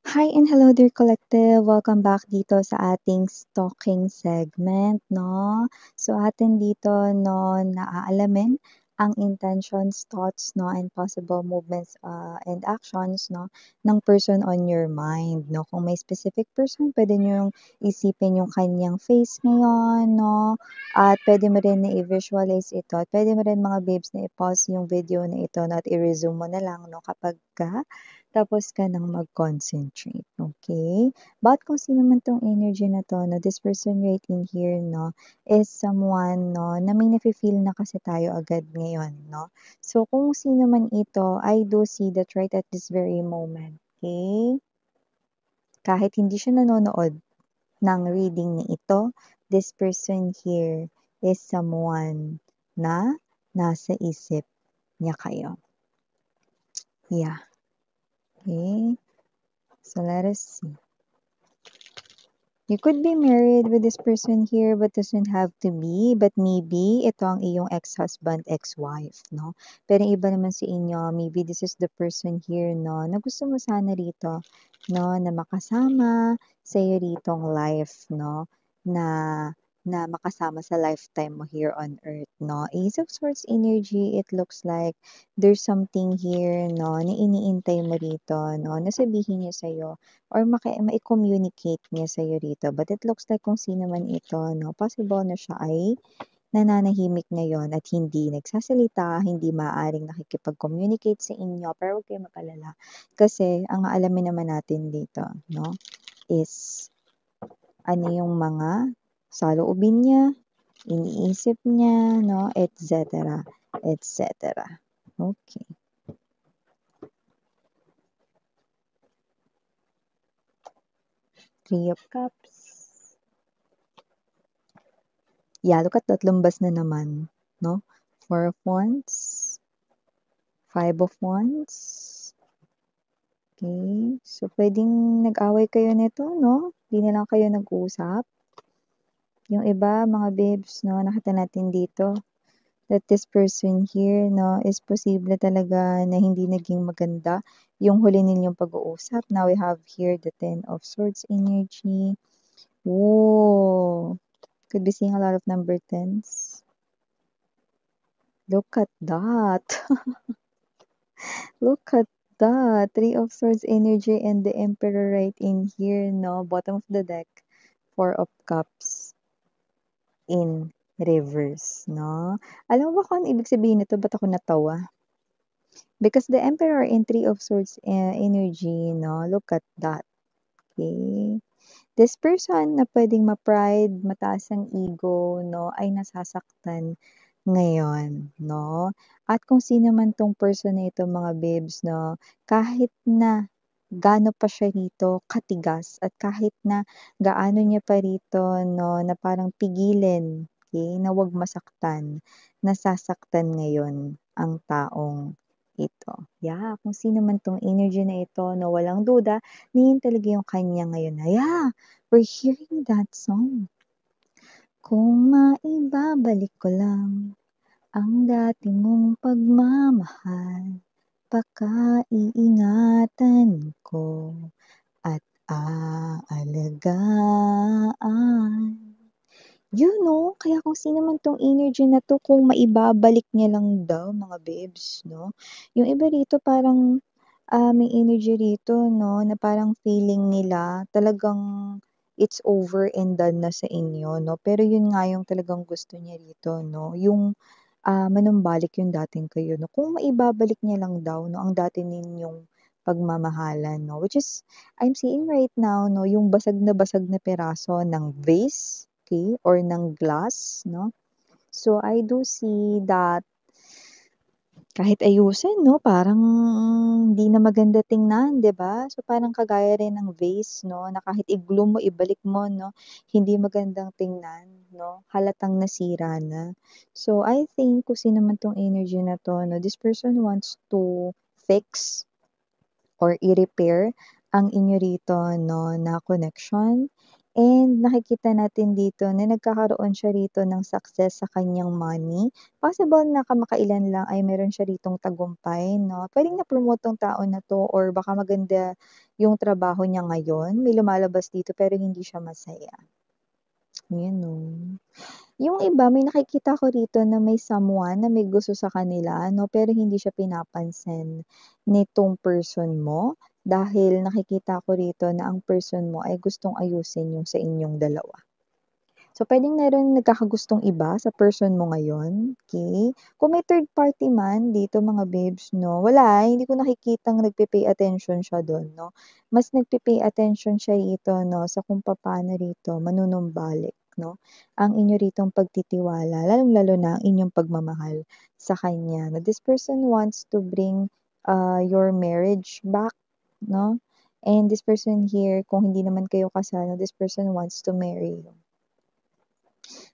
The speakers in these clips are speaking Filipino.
Hi and hello dear collective! Welcome back dito sa ating stalking segment, no? So atin dito, no, naaalamin ang intentions, thoughts, no, and possible movements and actions, no, ng person on your mind, no? Kung may specific person, pwede nyo isipin yung kanyang face ngayon, no? At pwede mo rin na i-visualize ito. At pwede mo rin mga babes na i-pause yung video na ito, no, at i-resume mo na lang, no, kapag tapos ka nang mag-concentrate, okay? But kung sino man 'tong energy na 'to 'no, this person right in here 'no, is someone 'no, na may nafi-feel na kasi tayo agad ngayon 'no. So kung sino man ito, I do see that right at this very moment, okay? Kahit hindi siya nanonood ng reading na ito, this person here is someone na nasa isip niya kayo. Yeah, okay? So let us see. You could be married with this person here but doesn't have to be. But maybe ito ang iyong ex-husband, ex-wife, no? Pero yung iba naman sa inyo, maybe this is the person here, no? Na gusto mo sana rito, no? Na makasama sa iyo ritong life, no? Na makasama sa lifetime mo here on earth, no? Ace of Swords energy, it looks like there's something here, no? Na iniintay mo rito, no? Na sabihin niya sa'yo or mai-communicate niya sa'yo rito. But it looks like kung sino man ito, no, possible na siya ay nananahimik ngayon at hindi nagsasalita, hindi maaaring nakikipag-communicate sa inyo. Pero huwag kayong mag-alala. Kasi ang aalamin naman natin dito, no, is ano yung mga saloobin niya, iniisip niya, no, etc. etc. Okay. Three of Cups. Yeah, look at that, lumbas na naman, no? Four of Wands, Five of Wands. Okay, so pwedeng nag-away kayo nito, no? Hindi na lang kayo nag-usap. Yung iba, mga babes, no, nakita natin dito that this person here, no, is posible talaga na hindi naging maganda yung huli ninyong pag-uusap. Now we have here the Ten of Swords energy. Whoa! Could be seeing a lot of number 10s. Look at that. Look at that. Three of Swords energy and the Emperor right in here, no? Bottom of the deck. Four of Cups in reverse, no? Alam mo ba kung ano ibig sabihin nito? Ba't ako natawa? Because the Emperor in Three of Swords energy, no? Look at that. Okay? This person na pwedeng ma-pride, mataas ang ego, no? Ay nasasaktan ngayon, no? At kung sino man 'tong person na ito, mga babes, no, kahit na gaano pa siya rito katigas at kahit na gaano niya pa rito, no, na parang pigilin, okay, na 'wag masaktan, nasasaktan ngayon ang taong ito. Yeah, kung sino man 'tong energy na ito, no, walang duda na yun talaga yung kanya ngayon na, yeah, we're hearing that song. Kung maibabalik ko lang ang dati mong pagmamahal, paka-iingatan ko at aalagaan. You know, kaya kung sino man 'tong energy na 'to, kung maibabalik niya lang daw, mga babes, 'no? Yung iba rito parang, may energy rito, 'no, na parang feeling nila talagang it's over and done na sa inyo, 'no? Pero yun nga yung talagang gusto niya rito, 'no, yung manumbalik yung dating kayo 'no. Kung maibabalik niya lang daw 'no, ang dati ninyong pagmamahalan 'no, which is I'm seeing right now 'no, yung basag na piraso ng vase, okay, or ng glass 'no. So, I do see that kahit ayusin 'no, parang hindi na maganda tingnan, 'di ba? So, parang kagaya rin ng vase 'no, na kahit i-glue mo, ibalik mo 'no, hindi magandang tingnan 'no, halatang nasira na. So, I think kung sino man 'tong energy na 'to 'no, this person wants to fix or i-repair ang inyo rito 'no, na connection And nakikita natin dito na nagkakaroon siya rito ng success sa kanyang money. Possible na kamakailan lang ay meron siya ritong tagumpay 'no. Puwedeng na-promote 'tong tao na 'to or baka maganda yung trabaho niya ngayon, may lumalabas dito pero hindi siya masaya. Yun 'no. Yung iba may nakikita ko rito na may someone na may gusto sa kanila 'no, pero hindi siya pinapansin nitong person mo, dahil nakikita ko rito na ang person mo ay gustong ayusin yung sa inyong dalawa. So, puwedeng meron nagkakagustong iba sa person mo ngayon, okey? Kung may third party man dito mga babes 'no, wala, hindi ko nakikitang nagpe-pay attention siya dun 'no. Mas nagpe-pay attention siya rito 'no, sa kung papaano rito manunumbalik 'no, ang inyo ritong pagtitiwala, lalong-lalo na ang inyong pagmamahal sa kanya, na this person wants to bring, your marriage back 'no, and this person here, kung hindi naman kayo kasal, this person wants to marry you.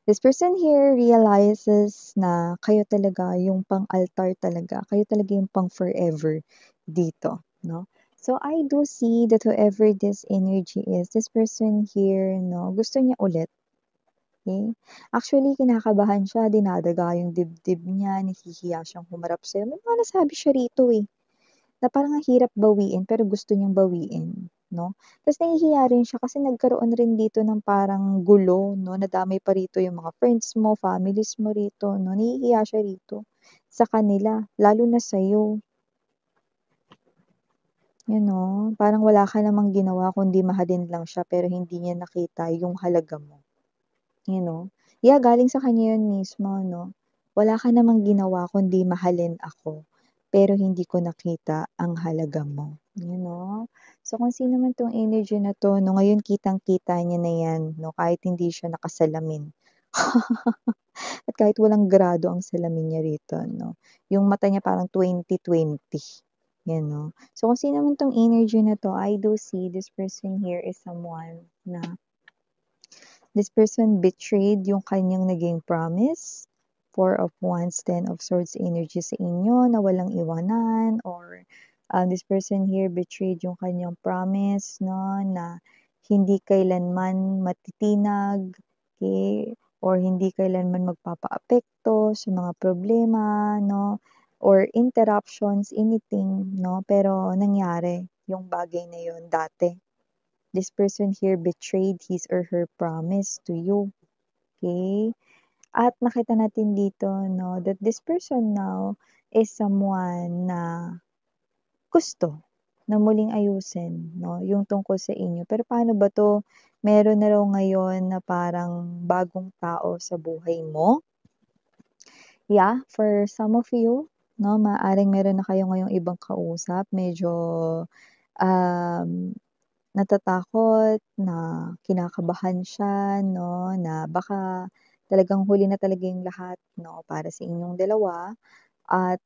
This person here realizes na kayo talaga yung pang-altar talaga, kayo talaga yung pang-forever dito, 'no. So, I do see that whoever this energy is, this person here 'no, gusto niya ulit, okey? Actually, kinakabahan siya, dinadaga yung dibdib niya, nahihiya siyang humarap sa'yo. May mga nasabi siya rito, eh. Na parang ang hirap bawiin pero gusto niyang bawiin, 'no? Ta's nahihiya rin siya kasi nagkaroon rin dito ng parang gulo 'no, nadamay pa rito yung mga friends mo, families mo rito 'no, nahihiya siya rito sa kanila, lalo na sa'yo. You know, parang wala ka namang ginawa kundi mahalin lang siya pero hindi niya nakita yung halaga mo, you know? Yeah, galing sa kanya yun mismo 'no. Wala ka namang ginawa kundi mahalin ako, pero hindi ko nakita ang halaga mo, you know? So, kung sino man 'tong energy na 'to 'no, ngayon kitang-kita niya na 'yan 'no, kahit hindi siya nakasalamin. At kahit walang grado ang salamin niya rito 'no, yung mata niya parang 20/20, 'yan 'no. So, kung sino man 'tong energy na 'to, I do see this person here is someone na this person betrayed yung kanyang naging promise. Four of Wands, Ten of Swords energy sa inyo na walang iwanan, or this person here betrayed yung kanyang promise 'no, na hindi kailanman matitinag, okey, or hindi kailanman magpapaapekto sa mga problema 'no, or interruptions, anything 'no, pero nangyari yung bagay na yun dati. This person here betrayed his or her promise to you, okay? At nakita natin dito 'no, that this person now is someone na gusto na muling ayusin 'no, yung tungkol sa inyo. Pero paano ba 'to? Meron na raw ngayon na parang bagong tao sa buhay mo. Yeah, for some of you 'no, maaaring meron na kayo ngayong ibang kausap, medyo, um natatakot, na kinakabahan siya 'no, na baka talagang huli na talaga yung lahat 'no, para sa inyong dalawa. At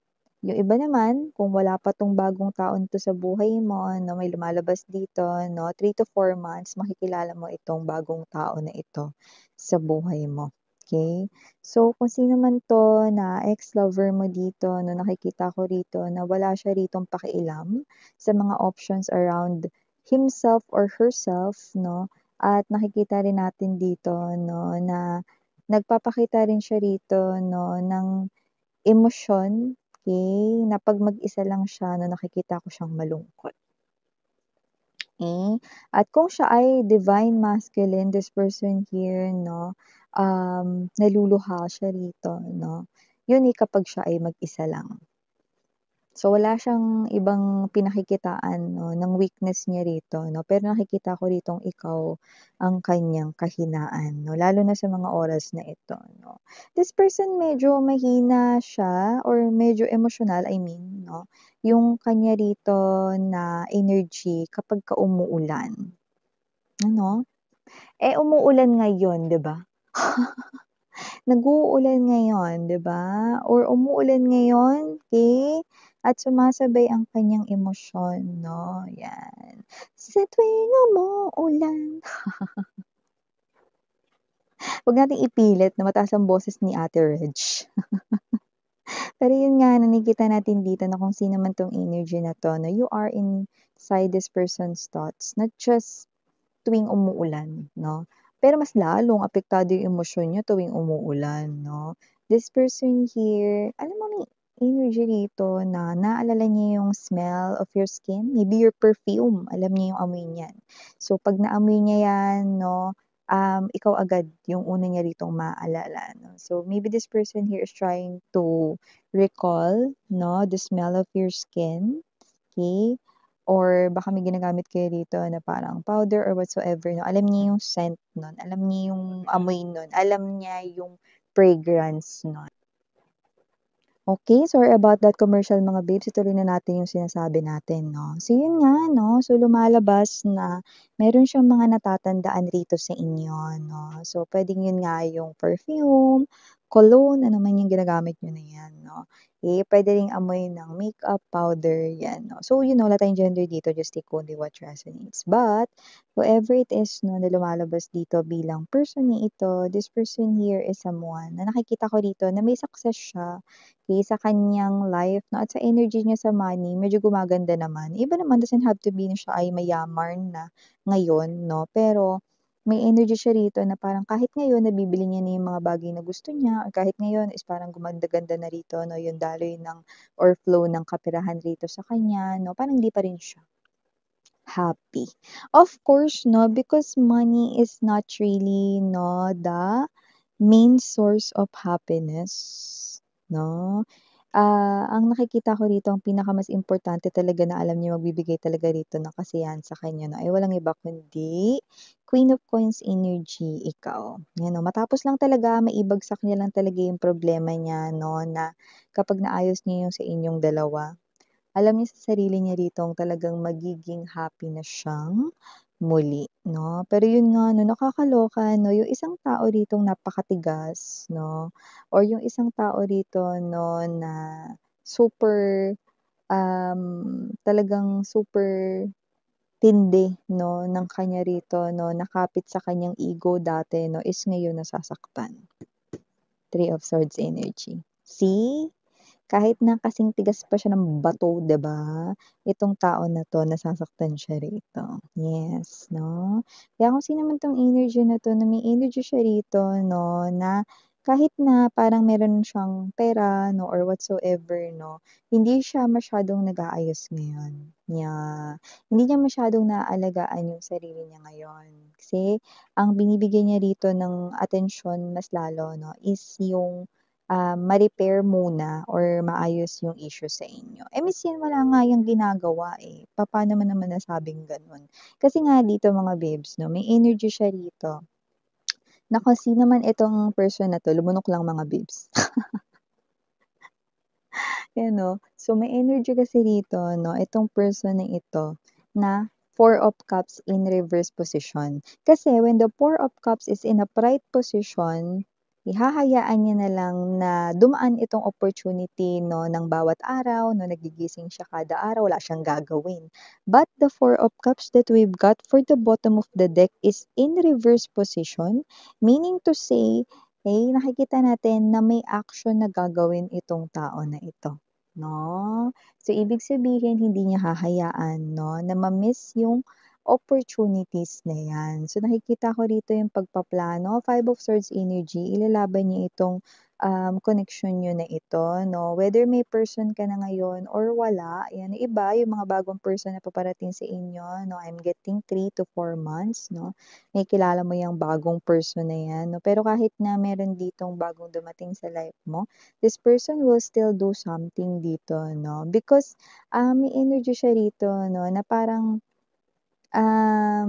yung iba naman, kung wala pa 'tong bagong taon 'to sa buhay mo 'no, may lumalabas dito 'no, 3 to 4 months makikilala mo itong bagong tao na ito sa buhay mo, okey? So, kung sino man 'to na ex-lover mo dito 'no, nakikita ko rito na wala siya ritong pakialam sa mga options around himself or herself 'no, at nakikita rin natin dito 'no, na nagpapakita rin siya rito 'no, ng emosyon, okey, na 'pag mag-isa lang siya 'no, nakikita ko siyang malungkot. At kung siya ay divine masculine, this person here 'no, naluluha siya rito 'no, yun, kapag siya ay mag-isa lang. So, wala siyang ibang pinakikitaan 'no, ng weakness niya rito 'no, pero nakikita ko ritong ikaw ang kanyang kahinaan 'no, lalo na sa mga oras na ito 'no. This person medyo mahina siya or medyo emosyonal, I mean 'no, yung kanya rito na energy kapagka umuulan, ano? Eh, umuulan ngayon, 'di ba? Nag-uulan ngayon, 'di ba? Or umuulan ngayon, okey? At sumasabay ang kanyang emosyon 'no, 'yan. Sa tuwing umuulan. 'Wag nating ipilit na mataas ang boses ni Ate Reg. Pero yun nga, nakikita natin dito na kung sino man 'tong energy na 'to, na you are inside this person's thoughts, not just tuwing umuulan, 'no? Pero mas lalong apektado yung emosyon niyo tuwing umuulan, 'no? This person here, alam mo may energy rito na naalala niya yung smell of your skin, maybe your perfume, alam niya yung amoy niyan. So 'pag naamoy niya 'yan 'no, ikaw agad yung una niya ritong maaalala 'no. So maybe this person here is trying to recall 'no, the smell of your skin, okey? Or baka may ginagamit kayo dito na parang powder or whatsoever 'no, alam niya yung scent nun, alam niya yung amoy nun, alam niya yung fragrance nun. Okay, sorry about that commercial mga babes, ituloy na natin yung sinasabi natin 'no. So yun nga 'no, so lumalabas na meron siyang mga natatandaan rito sa inyo 'no. So puwedeng yun nga yung perfume, cologne, ano man yung ginagamit niyo na yan 'no. Puwede ring amoy ng makeup, powder, yan 'no. So you know, wala tayong gender dito, just take only what resonates. But whoever it is 'no, na lumalabas dito bilang person na ito, this person here is someone na nakikita ko dito na may success siya. Sa kanyang life 'no, at sa energy niya sa money medyo gumaganda naman. Iba naman doesn't have to be na siya ay mayaman na ngayon 'no, pero may energy siya rito na parang kahit ngayon nabibili niya na yung mga bagay na gusto niya or kahit ngayon is parang gumanda-ganda na rito 'no, yung daloy ng or flow ng kaperahan rito sa kanya 'no, parang hindi pa rin siya happy. Of course 'no, because money is not really 'no, the main source of happiness 'no. Ang nakikita ko rito ang pinakamas importante talaga na alam niya magbibigay talaga rito ng kasiyahan sa kanya 'no, ay walang iba kundi Queen of Coins energy, ikaw. 'Yan 'no, matapos lang talaga maibagsak niya lang talaga yung problema niya 'no, na kapag naayos niya yung sa inyong dalawa, alam niya sa sarili niya ritong talagang magiging happy na siyang muli 'no. Pero yun nga 'no, nakakaloka 'no, yung isang tao ritong napakatigas 'no, or yung isang tao rito 'no na super, talagang super tindi 'no ng kanya rito 'no, nakapit sa kanyang ego dati 'no, is ngayon nasasaktan. Three of Swords energy. See? Kahit na kasing tigas pa siya ng bato, 'di ba? Itong tao na 'to nasasaktan siya rito. Yes, 'no? Kaya kung sino man 'tong energy na 'to, na may energy siya rito 'no, na kahit na parang meron siyang pera 'no or whatsoever 'no, hindi siya masyadong nag-aayos ngayon. Yeah. Hindi niya masyadong naaalagaan yung sarili niya ngayon. Kasi ang binibigyan niya rito ng atensyon mas lalo 'no, is yung ma-repair muna or maayos yung issue sa inyo. Eh, minsan wala nga yang ginagawa, eh, papaano mo naman nasabing gano'n? Kasi nga dito mga babes 'no, may energy siya rito. Naku, sino man itong person na 'to, lumunok lang mga babes. Yan 'no. So, may energy kasi dito 'no, itong person na ito na Four of Cups in reverse position. Kasi when the Four of Cups is in a upright position, ihahayaan niya na lang na dumaan itong opportunity 'no, ng bawat araw 'no, nagigising siya kada araw, wala siyang gagawin. But the Four of Cups that we've got for the bottom of the deck is in reverse position, meaning to say, eh, nakikita natin na may action na gagawin itong tao na ito. 'No? So, ibig sabihin hindi niya hahayaan 'no, na ma-miss yung opportunities na 'yan. So, nakikita ko rito yung pagpaplano, Five of Swords energy, ilalaban niya itong, connection niyo na ito 'no. Whether may person ka na ngayon or wala, 'yan, iba yung mga bagong person na paparating sa inyo 'no, I'm getting 3 to 4 months 'no. Makikilala mo yang bagong person na 'yan 'no. Pero kahit na meron ditong bagong dumating sa life mo, this person will still do something dito 'no, because, may energy siya rito 'no, na parang,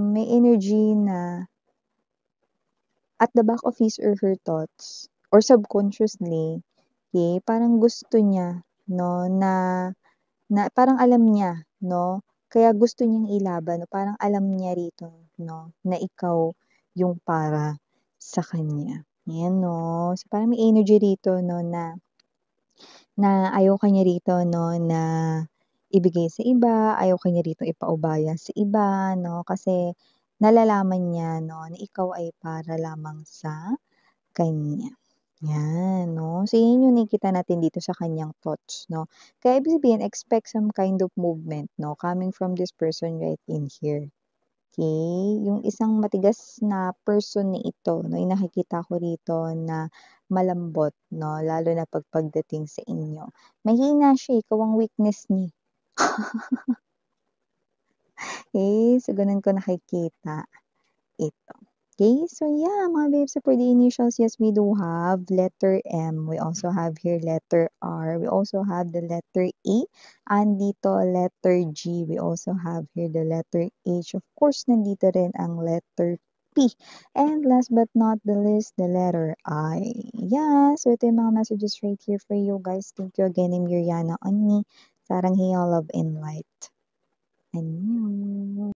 may energy na at the back of his or her thoughts or subconsciously, parang gusto niya 'no, na na parang alam niya 'no, kaya gusto niyang ilaban 'no, parang alam niya rito 'no, na ikaw yung para sa kanya, 'yan 'no. So, parang may energy rito 'no na ayaw ka niya rito 'no, na ibigay sa iba, ayaw ka niya rito ipaubaya sa iba 'no, kasi nalalaman niya 'no, na ikaw ay para lamang sa kanya. 'Yan 'no, so 'yun yung nakikita natin dito sa kanyang thoughts 'no. Kaya ibig sabihin expect some kind of movement 'no, coming from this person right in here. Okay, yung isang matigas na person na ito 'no, yung nakikita ko rito na malambot 'no, lalo na 'pag pagdating sa inyo. Mahina siya, ikaw ang weakness niya. Okay, so gano'n ko nakikita ito. Okay, so yeah, mga babes, so for the initials, yes, we do have letter M. We also have here letter R. We also have the letter A. And dito, letter G. We also have here the letter H. Of course, nandito rin ang letter P. And last but not the least, the letter I. Yeah, so ito yung mga messages right here for you guys. Thank you again, Miriana, on me. Sarang hiya, love, and light. Annyeong.